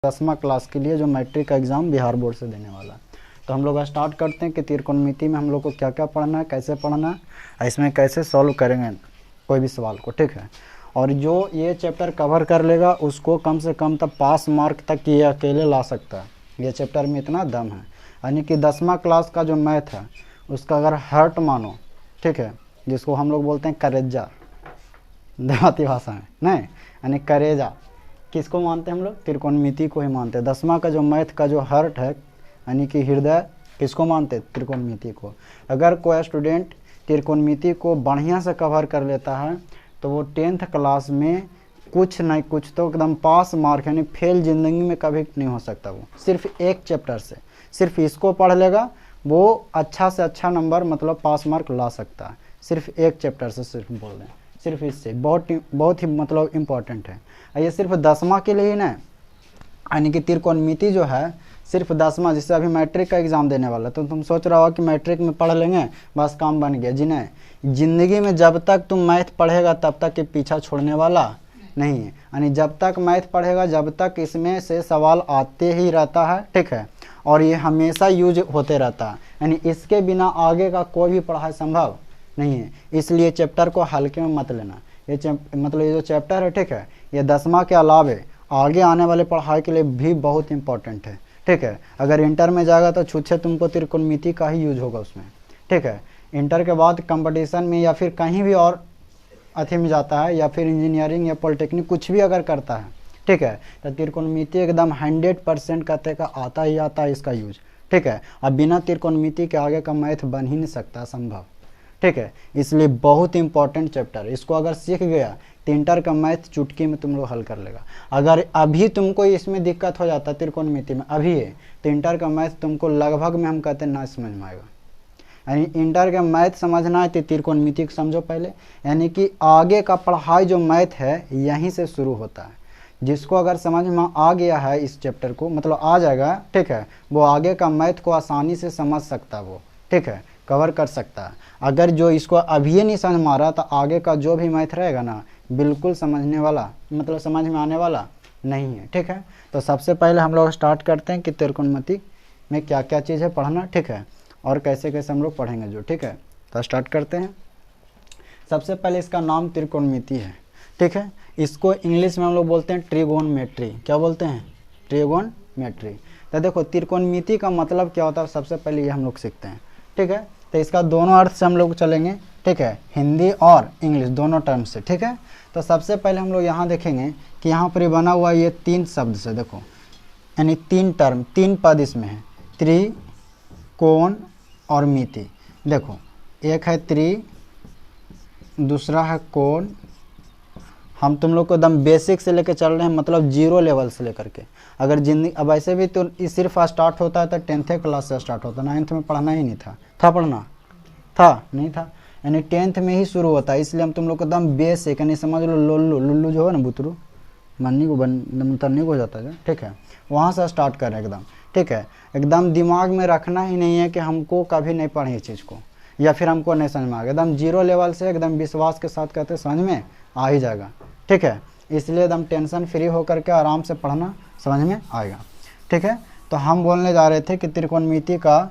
10वां class के लिए जो मैट्रिक का एग्ज़ाम बिहार बोर्ड से देने वाला है। तो हम लोग स्टार्ट करते हैं कि त्रिकोणमिति में हम लोग को क्या क्या पढ़ना है, कैसे पढ़ना है, इसमें कैसे सॉल्व करेंगे कोई भी सवाल को, ठीक है। और जो ये चैप्टर कवर कर लेगा उसको कम से कम तब पास मार्क तक ये अकेले ला सकता है। ये चैप्टर में इतना दम है, यानी कि 10वां क्लास का जो मैथ है उसका अगर हर्ट मानो, ठीक है, जिसको हम लोग बोलते हैं करेजा देहाती भाषा में, नहीं यानी करेजा किसको मानते हैं हम लोग? त्रिकोणमिति को ही मानते हैं। 10वां का जो मैथ का जो हर्ट है यानी कि हृदय किसको मानते हैं? त्रिकोणमिति को। अगर कोई स्टूडेंट त्रिकोणमिति को बढ़िया से कवर कर लेता है तो वो 10th क्लास में कुछ नहीं कुछ तो एकदम पास मार्क, यानी फेल ज़िंदगी में कभी नहीं हो सकता। वो सिर्फ एक चैप्टर से, सिर्फ इसको पढ़ लेगा वो अच्छा से अच्छा नंबर मतलब पास मार्क ला सकता है। सिर्फ एक चैप्टर से, सिर्फ बोल रहे हैं, सिर्फ इससे बहुत ही मतलब इम्पोर्टेंट है। ये सिर्फ 10वां के लिए ही ना, यानी कि त्रिकोणमिति जो है सिर्फ 10वां, जिससे अभी मैट्रिक का एग्ज़ाम देने वाला, तो तुम सोच रहा हो कि मैट्रिक में पढ़ लेंगे बस काम बन गया। जी नहीं, ज़िंदगी में जब तक तुम मैथ पढ़ेगा तब तक ये पीछा छोड़ने वाला नहीं है। यानी जब तक मैथ पढ़ेगा जब तक इसमें से सवाल आते ही रहता है, ठीक है, और ये हमेशा यूज होते रहता है। यानी इसके बिना आगे का कोई भी पढ़ाई संभव नहीं है। इसलिए चैप्टर को हल्के में मत लेना। ये जो चैप्टर है, ठीक है, ये 10वां के अलावे आगे आने वाले पढ़ाई के लिए भी बहुत इंपॉर्टेंट है, ठीक है। अगर इंटर में जाएगा तो छूछे तुमको त्रिकोणमिति का ही यूज होगा उसमें, ठीक है। इंटर के बाद कंपटीशन में या फिर कहीं भी और अथी में जाता है या फिर इंजीनियरिंग या पॉलिटेक्निक कुछ भी अगर करता है, ठीक है, तो त्रिकोणमिति एकदम 100% कहते का आता ही आता है इसका यूज, ठीक है। अब बिना त्रिकोणमिति के आगे का मैथ बन ही नहीं सकता संभव, ठीक है। इसलिए बहुत इंपॉर्टेंट चैप्टर, इसको अगर सीख गया तो इंटर का मैथ चुटकी में तुम लोग हल कर लेगा। अगर अभी तुमको इसमें दिक्कत हो जाता है त्रिकोणमिति में अभी है, तो इंटर का मैथ तुमको लगभग में हम कहते हैं ना समझ में आएगा। यानी इंटर का मैथ समझना है तो त्रिकोणमिति को समझो पहले। यानी कि आगे का पढ़ाई जो मैथ है यहीं से शुरू होता है। जिसको अगर समझ में आ गया है इस चैप्टर को, मतलब आ जाएगा, ठीक है, वो आगे का मैथ को आसानी से समझ सकता है, वो ठीक है, कवर कर सकता है। अगर जो इसको अभी नहीं समझ में आ रहा तो आगे का जो भी मैथ रहेगा ना बिल्कुल समझने वाला, मतलब समझ में आने वाला नहीं है, ठीक है। तो सबसे पहले हम लोग स्टार्ट करते हैं कि त्रिकोणमिति में क्या क्या चीज़ है पढ़ना, ठीक है, और कैसे कैसे हम लोग पढ़ेंगे जो, ठीक है। तो स्टार्ट करते हैं। सबसे पहले इसका नाम त्रिकोणमिति है, ठीक है। इसको इंग्लिश में हम लोग बोलते हैं ट्रिगोनमेट्री। क्या बोलते हैं? ट्रिगोनमेट्री। तो देखो त्रिकोणमिति का मतलब क्या होता है सबसे पहले ये हम लोग सीखते हैं, ठीक है। तो इसका दोनों अर्थ से हम लोग चलेंगे, ठीक है, हिंदी और इंग्लिश दोनों टर्म से, ठीक है। तो सबसे पहले हम लोग यहाँ देखेंगे कि यहाँ पर बना हुआ ये 3 शब्द से, देखो, यानी 3 टर्म, 3 पद इसमें है, त्रिकोण और मिति। देखो एक है त्रि, दूसरा है कोण। हम तुम लोग को एकदम बेसिक से लेकर चल रहे हैं, मतलब 0 लेवल से लेकर के। अगर जिंदगी अब ऐसे भी तो सिर्फ स्टार्ट होता है तो 10th क्लास से स्टार्ट होता है, 9th में पढ़ना ही नहीं था पढ़ना था नहीं था, यानी 10th में ही शुरू होता है। इसलिए हम तुम लोग को एकदम बेसिक, यानी समझ लो लुल्लू जो है ना बुतरू बननी को उतरने को हो जाता है, ठीक है, वहाँ से स्टार्ट करें एकदम, ठीक है। एकदम दिमाग में रखना ही नहीं है कि हमको कभी नहीं पढ़े इस चीज़ को या फिर हमको नहीं समझ में आ गया। एकदम 0 लेवल से एकदम विश्वास के साथ कहते समझ में आ ही जाएगा, ठीक है। इसलिए एकदम टेंशन फ्री होकर के आराम से पढ़ना, समझ में आएगा, ठीक है। तो हम बोलने जा रहे थे कि त्रिकोणमिति का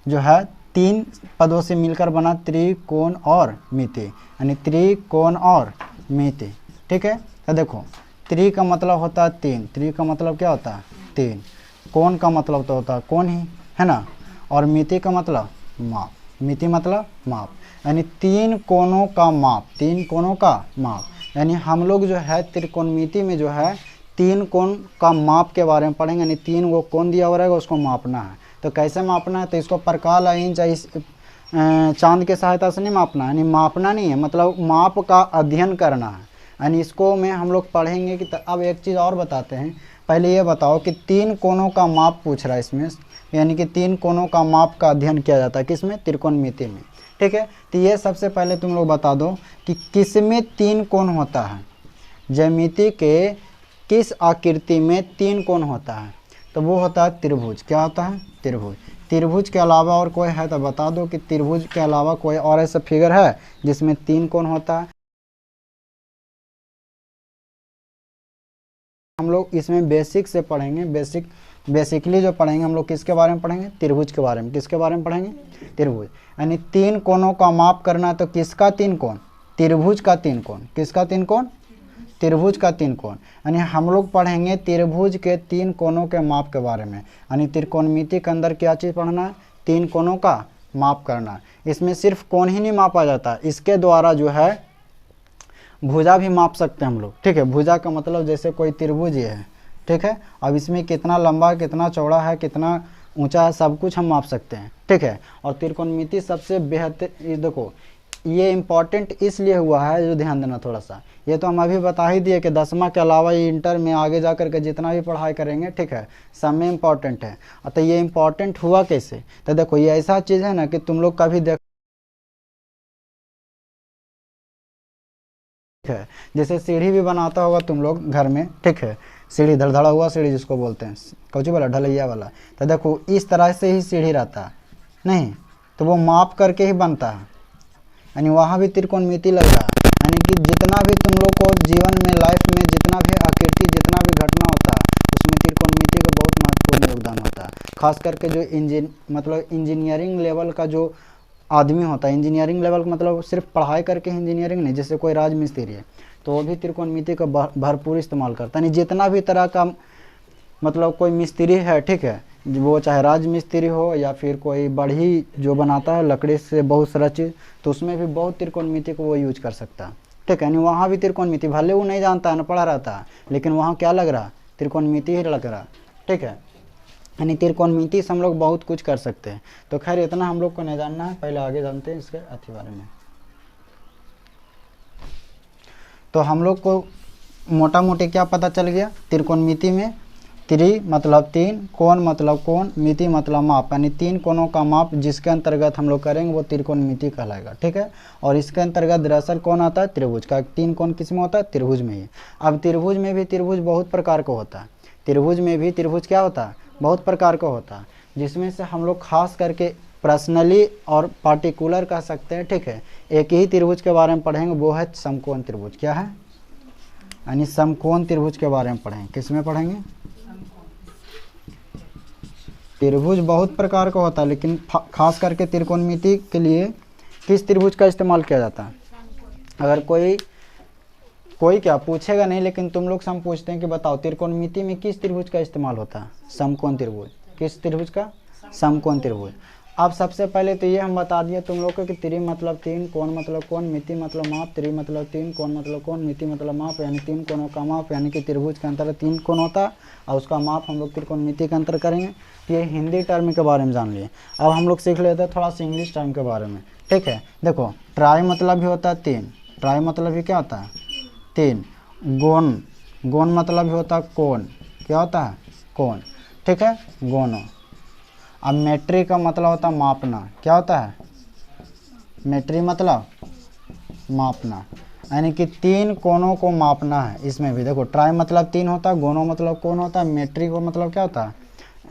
जो है 3 पदों से मिलकर बना त्रिकोण और मिति, यानी त्रिकोण और मिति, ठीक है। तो देखो त्रि का मतलब होता है 3, त्रि का मतलब क्या होता है? 3। कोण का मतलब तो होता है कोण ही, है ना। और मिति का मतलब माप, मिति मतलब माप, यानी 3 कोणों का माप, 3 कोणों का माप। यानी हम लोग जो है त्रिकोणमिति में जो है 3 कोण का माप के बारे में पढ़ेंगे, यानी 3 वो कोण दिया हुआ रहेगा उसको मापना है। तो कैसे मापना है? तो इसको प्रकाश इंच इस चांद के सहायता से नहीं मापना, यानी मापना नहीं है, मतलब माप का अध्ययन करना है। यानी इसको में हम लोग पढ़ेंगे कि अब एक चीज़ और बताते हैं। पहले ये बताओ कि 3 कोणों का माप पूछ रहा है इसमें, यानी कि 3 कोणों का माप का अध्ययन किया जाता है किसमें? त्रिकोणमिति में, ठीक है। तो ये सबसे पहले तुम लोग बता दो कि किसमें 3 कोण होता है। ज्यामिति के किस आकृति में 3 कोण होता है? तो वो होता है त्रिभुज। क्या होता है? त्रिभुज। त्रिभुज के अलावा और कोई है तो बता दो कि त्रिभुज के अलावा कोई और ऐसा फिगर है जिसमें 3 कोण होता है। हम लोग इसमें बेसिक से पढ़ेंगे, बेसिकली जो पढ़ेंगे हम लोग किसके बारे में पढ़ेंगे, त्रिभुज के बारे में। किसके बारे में पढ़ेंगे, त्रिभुज। यानी तीन कोणों का माप करना है, तो किसका तीन कोण, त्रिभुज का तीन कोण। किसका तीन कोण, त्रिभुज का तीन कोण। यानी हम लोग पढ़ेंगे त्रिभुज के तीन कोणों के माप के बारे में। यानी त्रिकोणमिति के अंदर क्या चीज़ पढ़ना है, तीन कोणों का माप करना। इसमें सिर्फ कोण ही नहीं मापा जाता, इसके द्वारा जो है भुजा भी माप सकते हैं हम लोग, ठीक है। भुजा का मतलब जैसे कोई त्रिभुज ये है, ठीक है। अब इसमें कितना लंबा, कितना चौड़ा है, कितना ऊंचा है, सब कुछ हम माप सकते हैं, ठीक है। और त्रिकोणमिति सबसे बेहतर, देखो ये इम्पॉर्टेंट इसलिए हुआ है, जो ध्यान देना थोड़ा सा, ये तो हम अभी बता ही दिए कि 10वां के अलावा ये इंटर में आगे जा कर के जितना भी पढ़ाई करेंगे, ठीक है, सब में इम्पॉर्टेंट है। तो ये इम्पॉर्टेंट हुआ कैसे, तो देखो ये ऐसा चीज़ है ना कि तुम लोग कभी देख है, जैसे सीढ़ी भी बनाता होगा तुम लोग घर में, ठीक है। सीढ़ी धड़धड़ा हुआ सीढ़ी जिसको बोलते हैं, कौची वाला, ढलैया वाला। तो देखो इस तरह से ही सीढ़ी रहता है, नहीं तो वो माप करके ही बनता है। यानी वहाँ भी त्रिकोणमिति लग रहा है। यानी कि जितना भी तुम लोग को जीवन में, लाइफ में जितना भी आकृति, जितना भी घटना होता है, उसमें त्रिकोणमिति का बहुत महत्वपूर्ण योगदान होता है। खास करके जो इंजीनियरिंग लेवल का जो आदमी होता है, इंजीनियरिंग लेवल मतलब सिर्फ पढ़ाई करके इंजीनियरिंग नहीं, जैसे कोई राजमिस्त्री है तो वो भी त्रिकोणमिति का भरपूर इस्तेमाल करता है। जितना भी तरह का मतलब कोई मिस्त्री है, ठीक है, वो चाहे राजमिस्त्री हो या फिर कोई बढ़ी जो बनाता है लकड़ी से बहुत सारा चीज़, तो उसमें भी बहुत त्रिकोणमिति को वो यूज कर सकता है, ठीक है। यानी वहाँ भी त्रिकोणमिति, भले वो नहीं जानता है, न पढ़ा रहता है, लेकिन वहाँ क्या लग रहा, त्रिकोणमिति ही लग रहा, ठीक है। यानी त्रिकोणमिति से हम लोग बहुत कुछ कर सकते हैं। तो खैर इतना हम लोग को नहीं जानना है, पहले आगे जानते हैं इसके अति बारे में। तो हम लोग को मोटा मोटी क्या पता चल गया, त्रिकोणमिति में त्रि मतलब तीन, कोण मतलब कोण, मिति मतलब माप। यानी तीन कोणों का माप जिसके अंतर्गत हम लोग करेंगे वो त्रिकोणमिति कहलाएगा, ठीक है। और इसके अंतर्गत दरअसल कौन आता है, त्रिभुज का। तीन कोण किस में होता है, त्रिभुज में ही। अब त्रिभुज में भी त्रिभुज बहुत प्रकार का होता है। त्रिभुज में भी त्रिभुज क्या होता है, बहुत प्रकार का होता है, जिसमें से हम लोग खास करके पर्सनली और पार्टिकुलर कह सकते हैं, ठीक है। एक ही त्रिभुज के बारे में पढ़ेंगे, वो है समकोण त्रिभुज। क्या है, यानी समकोण त्रिभुज के बारे में पढ़ेंगे। किस में पढ़ेंगे, त्रिभुज बहुत प्रकार का होता है, लेकिन खास करके त्रिकोणमिति के लिए किस त्रिभुज का इस्तेमाल किया जाता है। अगर कोई क्या पूछेगा नहीं, लेकिन तुम लोग से हम पूछते हैं कि बताओ त्रिकोणमिति में किस त्रिभुज का इस्तेमाल होता है, समकोण त्रिभुज। किस त्रिभुज का, समकोण त्रिभुज। अब सबसे पहले तो ये हम बता दिए तुम लोग को कि त्रि मतलब तीन, कोण मतलब कोण, मिति मतलब माप। त्रि मतलब तीन, कोण मतलब कोण, मिति मतलब माप। यानी तीन कोणों का माप, यानी कि त्रिभुज के अंतर तीन कोण होता है और उसका माप हम लोग त्रिकोणमिति के अंतर करेंगे। ये हिंदी टर्म के बारे में जान लिए। अब हम लोग सीख लेते हैं थोड़ा सा इंग्लिश टर्म के बारे में, ठीक है। देखो ट्राई मतलब भी होता है तीन, ट्राई मतलब भी क्या होता है, तीन। गोन मतलब भी होता है कोण, क्या होता है, कोण, ठीक है, गोनो। अब मेट्री का मतलब होता है मापना, क्या होता है, मेट्री मतलब मापना। यानी कि तीन कोणों को मापना है। इसमें भी देखो ट्राई मतलब तीन होता है, गोनो मतलब कोण होता है, मेट्री को मतलब क्या होता है,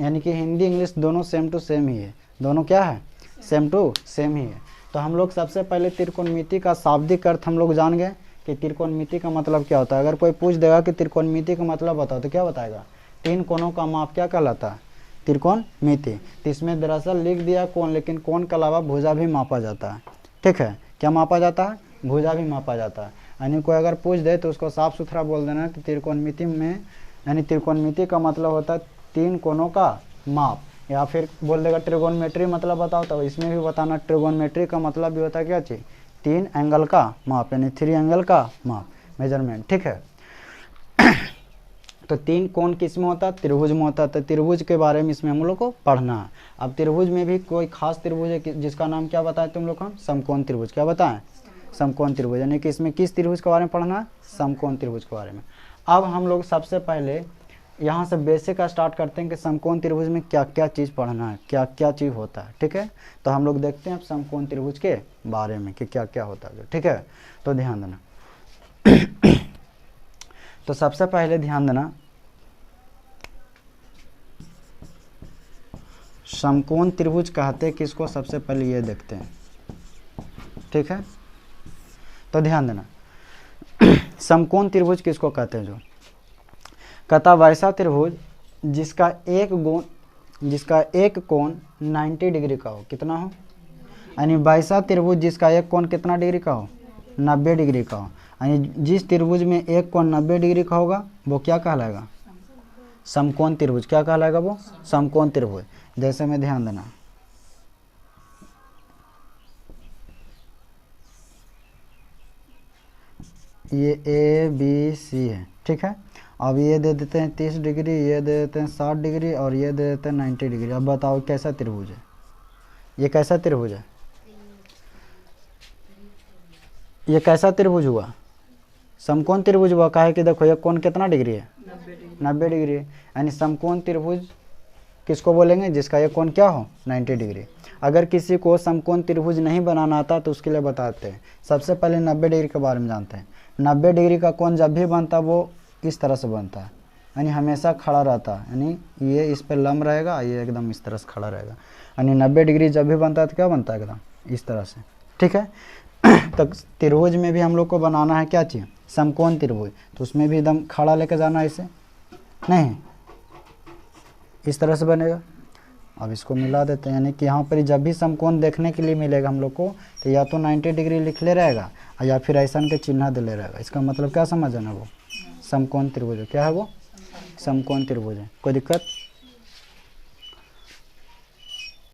यानी कि हिंदी इंग्लिश दोनों सेम टू सेम ही है, दोनों क्या है, सेम टू सेम ही है। तो हम लोग सबसे पहले त्रिकोणमिति का शाब्दिक अर्थ हम लोग जान गए कि त्रिकोणमिति का मतलब क्या होता है। अगर कोई पूछ देगा कि त्रिकोणमिति का मतलब बताओ, तो क्या बताएगा, तीन कोणों का माप क्या कहलाता है, त्रिकोणमिति। तो इसमें दरअसल लिख दिया कोण, लेकिन कोण के अलावा भुजा भी मापा जाता है, ठीक है। क्या मापा जाता है, भुजा भी मापा जाता है। यानी कोई अगर पूछ दे तो उसको साफ सुथरा बोल देना कि त्रिकोणमिति में, यानी त्रिकोणमिति का मतलब होता है तीन कोणों का माप। या फिर बोल देगा ट्रिगोनमेट्री मतलब बताओ, तो इसमें भी बताना ट्रिगोनमेट्री का मतलब भी होता है क्या चीज़, तीन एंगल का माप, यानी थ्री एंगल का माप, मेजरमेंट, ठीक है। तो तीन कोण किस में होता है, त्रिभुज में होता है। तो त्रिभुज के बारे में इसमें हम लोग को पढ़ना है। अब त्रिभुज में भी कोई खास त्रिभुज है जिसका नाम क्या बताएं तुम लोग को, समकोण त्रिभुज। क्या बताएं, समकोण त्रिभुज। यानी कि इसमें किस त्रिभुज के बारे में पढ़ना है, समकोण त्रिभुज के बारे में। अब हम लोग सबसे पहले यहाँ से बेसिक का स्टार्ट करते हैं कि समकोण त्रिभुज में क्या क्या चीज़ पढ़ना है, क्या क्या चीज़ होता है, ठीक है। तो हम लोग देखते हैं अब समकोण त्रिभुज के बारे में कि क्या क्या होता है, ठीक है। तो ध्यान देना। तो सबसे पहले ध्यान देना, समकोण त्रिभुज कहते हैं किसको, सबसे पहले ये देखते हैं, ठीक है। तो ध्यान देना, समकोण त्रिभुज किसको कहते हैं, जो कहता वैसा त्रिभुज जिसका एक कोण 90 डिग्री का हो, कितना हो, यानी वैसा त्रिभुज जिसका एक कोण कितना डिग्री का हो, 90 डिग्री का हो। यानी जिस त्रिभुज में एक कोण 90 डिग्री का होगा वो क्या कहलाएगा, समकोण त्रिभुज। क्या कहलाएगा वो, समकोण त्रिभुज। जैसे में ध्यान देना, ये ए बी सी है, ठीक है। अब ये दे देते हैं 30 डिग्री, ये दे देते हैं 60 डिग्री और ये दे देते हैं 90 डिग्री। अब बताओ कैसा त्रिभुज है, ये कैसा त्रिभुज है, ये कैसा त्रिभुज हुआ, समकोण त्रिभुज हुआ। काहे कि देखो ये कोण कितना डिग्री है, 90 डिग्री है। यानी समकोण त्रिभुज किसको बोलेंगे, जिसका ये कोण क्या हो, 90 डिग्री। अगर किसी को समकोण त्रिभुज नहीं बनाना आता तो उसके लिए बताते हैं। सबसे पहले 90 डिग्री के बारे में जानते हैं। 90 डिग्री का कोण जब भी बनता है वो इस तरह से बनता है, यानी हमेशा खड़ा रहता है, यानी ये इस पर लंब रहेगा, ये एकदम इस तरह से खड़ा रहेगा। यानी 90 डिग्री जब भी बनता है तो क्या बनता है, एकदम इस तरह से, ठीक है। तो त्रिभुज में भी हम लोग को बनाना है क्या चीज़, समकोण त्रिभुज। तो उसमें भी एकदम खड़ा लेकर जाना है, इसे नहीं इस तरह से बनेगा। अब इसको मिला देते हैं, यानी कि यहाँ पर जब भी समकोण देखने के लिए मिलेगा हम लोग को तो या तो 90 डिग्री लिख ले रहेगा या फिर ऐसा के चिन्ह दे ले रहेगा। इसका मतलब क्या समझना, वो समकोण त्रिभुज है। क्या है वो, समकोण त्रिभुज है। कोई दिक्कत।